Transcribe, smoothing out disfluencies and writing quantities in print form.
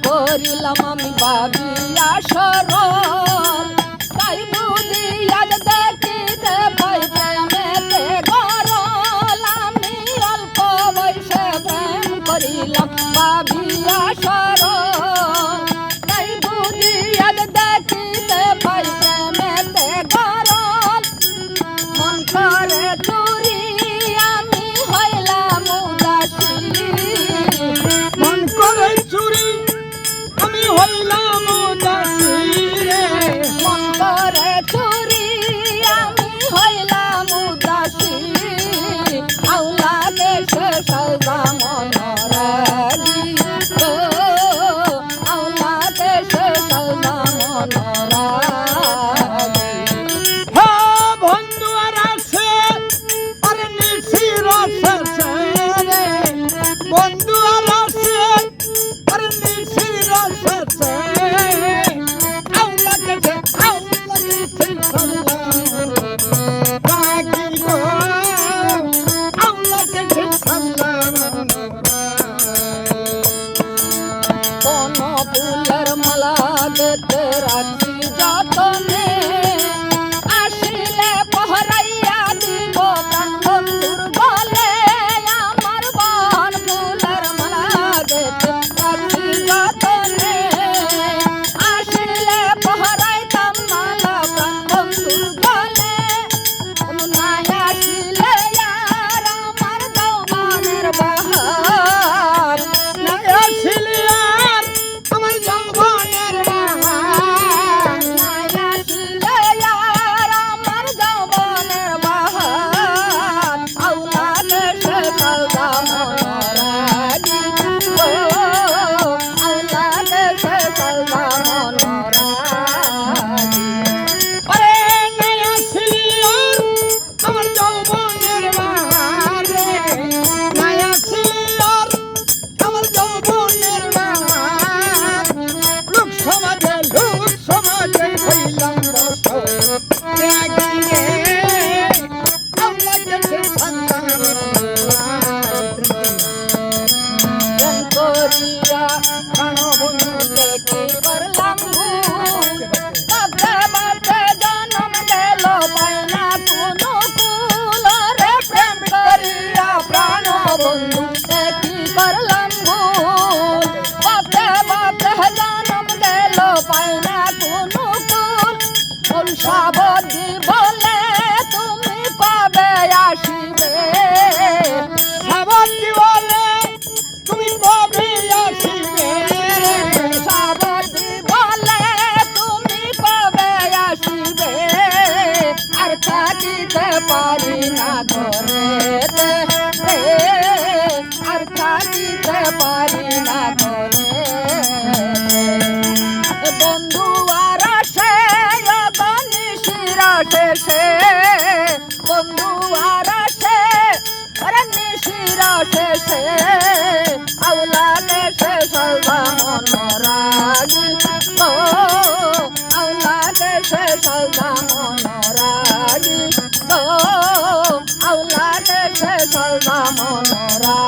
করিলাম আমি ভাবিয়া সরল তাই বুঝি আজ দেখিতে পাই প্রেমেতে গরল আমি অল্প বয়সে প্রেম করিলাম ভাবিয়া সরল তাই বুঝি আজ দেখিতে পাই প্রেমেতে গরল মন করে চুরি আমি হইলাম উদাসী মন করে চুরি আমি হইলাম উদাসী রে। মন করে চুরি আমি হইলাম উদাসী আউলা দেশে সদা মনোরাগী গো আউলা দেশে সদা মনোরাগী হ্যাঁ বন্ধু আর আছে আরে নিশির আছে রে। বন্ধু আর আছে আরে নিশির আছে আউলা গেছে রাগি গো আউলা গেছে কোন ফুলের মালা দেখতে রাখি যতনে আসিলে পহরাইয়া দিব প্রাণ বন্ধুর বলে আমার বন ফুলের মালা দেখতে রাখি যতনে আসিলে পহরাইতাম মালা প্রাণ বন্ধুর বলে নাই আসিলে আর আমার যৌবনের বাহার নাই আসিলি আর আমার যৌবনের বাহার। নাই আসিলে আর আমার যৌবনের বাহার আউলা দেশে সদা মনোরাগী গো আউলা দেশে সদা মনোরাগী আরে নাই আসিলি আর আমার যৌবনের বাহার রে। নাই আসিলি আর আমার যৌবনের বাহার। লোক সমাজে হইলাম দোষ রাগি রে আউলা গেছে প্রেম করিয়া প্রাণবন্ধুকে কি করলাম ভুল ভাবতে ভাবতে জন্ম গেল পাই না কোনো কুল রে প্রেম করিয়া প্রাণবন্ধুকে কি করলাম ভুল ভাবতে ভাবতে জন্ম গেল পাই না কোনো কুল সাবধি বলে তুমি পাবে আসিবে সাবতি বলে তুমি কবে আসিবে রে। সাবধি বলে তুমি কবে আসিবে আর থাকিতে পারি না ঘরেতে আর থাকিতে পারি না ঘরেতে বন্ধু আর আসে নিশির শেষে বন্ধু আর আসে আরে নিশির শেষে আউলা দেশে সদা মনোরাগী গো আউলা দেশে সদা মনোরাগী গো আউলা দেশে সদা মনোরাগী